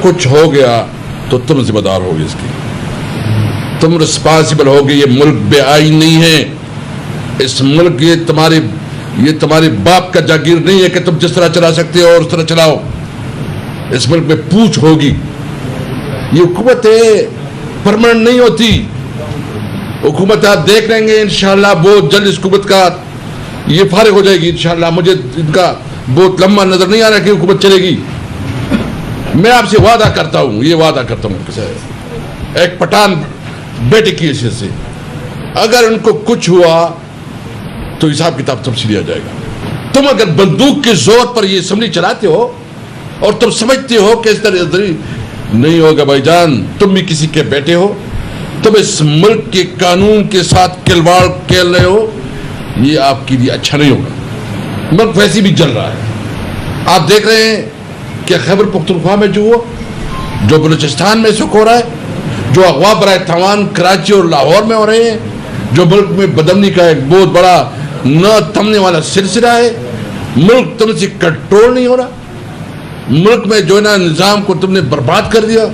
کچھ ہو گیا تو تم ذمہ دار ہوگی اس کی، تم رسپانسبل ہوگی. یہ ملک بے آئین نہیں ہے. اس ملک یہ تمہارے باپ کا جاگیر نہیں ہے کہ تم جس طرح چلا سکتے ہو اور اس طرح چلاؤ. اس ملک میں پوچھ ہوگی. یہ حکومتیں پرماننٹ نہیں ہوتی. حکومت آپ دیکھ لیں گے انشاءاللہ بہت جلد اس حکومت کا یہ فارغ ہو جائے گی انشاءاللہ. مجھے ان کا بہت لمبا نظر نہیں آ رہا کہ حکومت چلے گی. میں آپ سے وعدہ کرتا ہوں، یہ وعدہ کرتا ہوں ایک پٹھان بیٹے کی حیثیت سے، اگر ان کو کچھ ہوا تو حساب کتاب تم سے لیا جائے گا. تم اگر بندوق کے زور پر یہ اسمبلی چلاتے ہو اور تم سمجھتے ہو کہ اس طرح نہیں ہوگا بھائی جان، تم بھی کسی کے بیٹے ہو، تم اس ملک کے قانون کے ساتھ کھلواڑ کھیل رہے ہو، یہ آپ کے لیے اچھا نہیں ہوگا. ملک ویسے بھی جل رہا ہے. آپ دیکھ رہے ہیں کہ خیبر پختونخوا میں جو ہوا، جو بلوچستان میں سکھ ہو رہا ہے، جو اغوا برائے تاوان کراچی اور لاہور میں ہو رہے ہیں، جو ملک میں بدامنی کا ایک بہت بڑا نہ تھمنے والا سلسلہ ہے. ملک تم سے کنٹرول نہیں ہو رہا. ملک میں جو ہے نا نظام کو تم نے برباد کر دیا.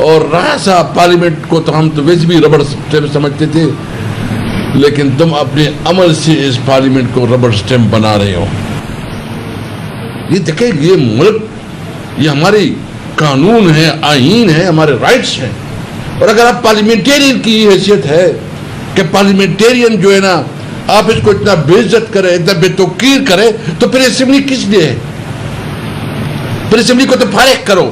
اور رہا سا پارلیمنٹ کو تو ہم تو ویسے بھی ربڑ اسٹیمپ سمجھتے تھے، لیکن تم اپنے عمل سے اس پارلیمنٹ کو ربڑ اسٹیمپ بنا رہے ہو. یہ دیکھیں، یہ ملک، یہ ہماری قانون ہے، آئین ہے، ہمارے رائٹس ہیں. اور اگر آپ پارلیمنٹیرین کی حیثیت ہے کہ پارلیمنٹیرین جو ہے نا آپ اس کو اتنا بے عزت کرے، اتنا بے توقیر کرے، تو پھر اسمبلی کس لیے ہے؟ پھر اسمبلی کو تو فارغ کرو.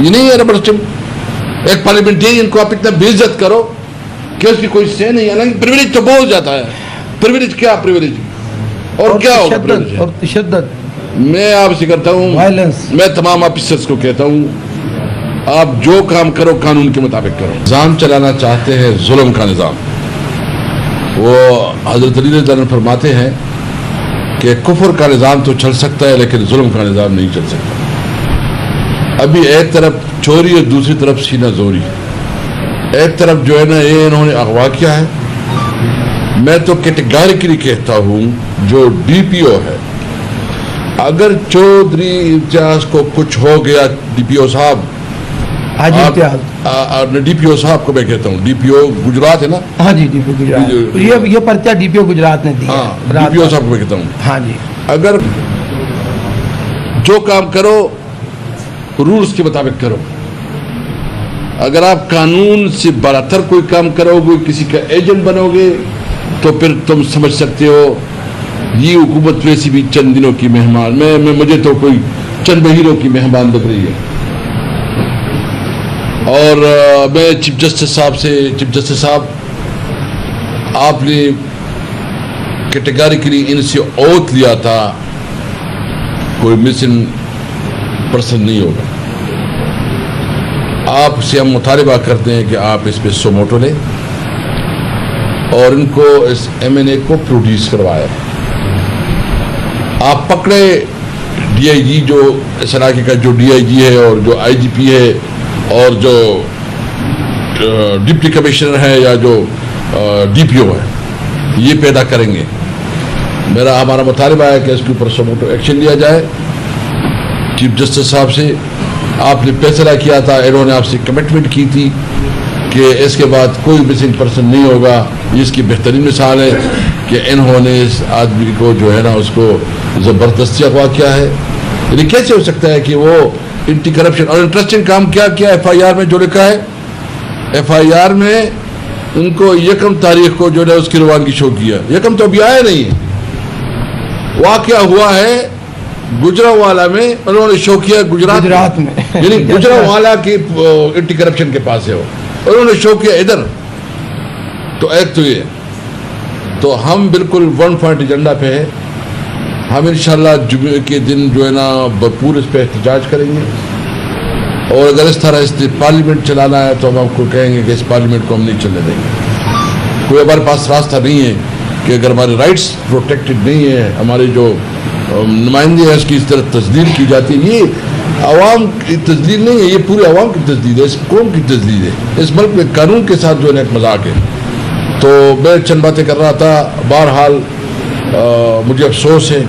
یہ نہیں ہے ربڑ اسٹیمپ. ایک پارلیمنٹیرین کو آپ اتنا بے عزت کرو کہ اس کی کوئی سے نہیں. حالانکہ پریویلیج تو بہت جاتا ہے. پریویلیج کیا پریویلیج اور کیا ہوگا اور تشدد. میں آپ سے کرتا ہوں، میں تمام آفیسرز کو کہتا ہوں، آپ جو کام کرو قانون کے مطابق کرو. نظام چلانا چاہتے ہیں ظلم کا نظام. وہ حضرت علی رضی اللہ عنہ فرماتے ہیں کہ کفر کا نظام تو چل سکتا ہے لیکن ظلم کا نظام نہیں چل سکتا. ابھی ایک طرف چوری اور دوسری طرف سینہ زوری. ایک طرف جو ہے نا یہ انہوں نے اغوا کیا ہے. میں تو کیٹیگریکلی کہتا ہوں جو ڈی پی او ہے، اگر چودھری امتیاز کو کچھ ہو گیا، ڈی پی او صاحب، ڈی پی او صاحب کو میں کہتا ہوں، ڈی پی او گجرات ہے نا؟ ہاں جی، ڈی پی او گجرات. یہ پرچہ ڈی پی او گجرات نے دیا. ڈی پی او صاحب کو میں کہتا ہوں، ہاں جی، اگر جو کام کرو رولز کے مطابق کرو. اگر آپ قانون سے بالاتر کوئی کام کرو گے، کسی کا ایجنٹ بنو گے، تو پھر تم سمجھ سکتے ہو یہ حکومت ویسی بھی چند دنوں کی مہمان، مجھے تو کوئی چند مہینوں کی مہمان لگ رہی ہے. اور میں چیف جسٹس صاحب آپ نے کیٹیگریکلی ان سے اوتھ لیا تھا کوئی مسنگ پرسن نہیں ہوگا. آپ سے ہم مطالبہ کرتے ہیں کہ آپ اس پہ سو موٹو لیں اور ان کو اس ایم این اے کو پروڈیوس کروائے. آپ پکڑے ڈی آئی جی، جو اس علاقے کا جو ڈی آئی جی ہے اور جو آئی جی پی ہے اور جو ڈپٹی کمشنر ہے یا جو ڈی پی او ہے، یہ پیدا کریں گے. ہمارا مطالبہ ہے کہ اس کے اوپر سو موٹو ایکشن لیا جائے. چیف جسٹس صاحب سے آپ نے فیصلہ کیا تھا، انہوں نے آپ سے کمٹمنٹ کی تھی کہ اس کے بعد کوئی مسنگ پرسن نہیں ہوگا. اس کی بہترین مثال ہے کہ انہوں نے اس آدمی کو جو ہے نا اس کو زبردستی اغوا کیا ہے. یعنی کیسے ہو سکتا ہے کہ وہ اینٹی کرپشن اور انٹرسٹنگ کام کیا ایف آئی آر میں جو لکھا ہے، ایف آئی آر میں ان کو 1 تاریخ کو جو ہے اس کی روانگی شو کیا. 1 تو ابھی آیا نہیں ہے. واقعہ ہوا ہے گجرانوالہ میں، انہوں نے شو کیا گجرات میں. یعنی گجرانوالہ کی اینٹی کرپشن کے پاس ہے وہ، انہوں نے شو کیا ادھر. تو ایک تو یہ، تو ہم بالکل ون پوائنٹ ایجنڈا پہ ہے. ہم انشاءاللہ جمعے کے دن جو ہے نا بھرپور اس پہ احتجاج کریں گے. اور اگر اس طرح پارلیمنٹ چلانا ہے تو ہم آپ کو کہیں گے کہ اس پارلیمنٹ کو ہم نہیں چلنے دیں گے. کوئی ہمارے پاس راستہ نہیں ہے کہ اگر ہمارے رائٹس پروٹیکٹڈ نہیں ہے، ہمارے جو نمائندے ہیں اس کی اس طرح تجلیل کی جاتی ہے. یہ عوام کی تجلیل نہیں ہے، یہ پورے عوام کی تجلیل ہے، اس قوم کی تجلیل ہے. اس ملک میں قانون کے ساتھ جو ہے ایک مذاق ہے. تو میں چند باتیں کر رہا تھا. بہرحال مجھے افسوس ہے